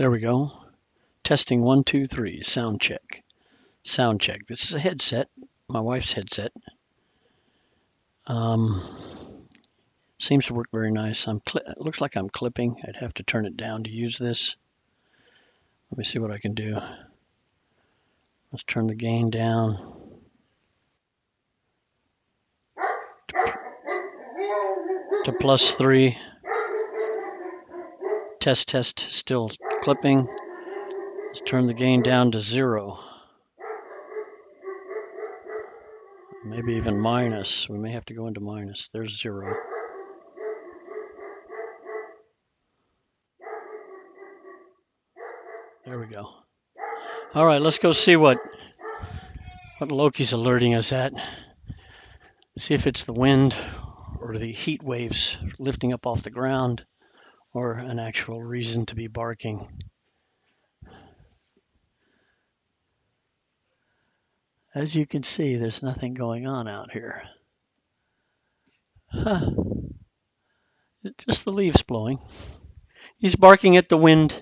There we go. Testing 1, 2, 3. Sound check. Sound check. This is a headset, my wife's headset. Seems to work very nice. It looks like I'm clipping. I'd have to turn it down to use this. Let me see what I can do. Let's turn the gain down to +3. Test, still clipping. Let's turn the gain down to 0. Maybe even minus. We may have to go into minus. There's 0. There we go. All right, let's go see what Loki's alerting us at. See if it's the wind or the heat waves lifting up off the ground or an actual reason to be barking. As you can see, there's nothing going on out here. Just the leaves blowing. He's barking at the wind.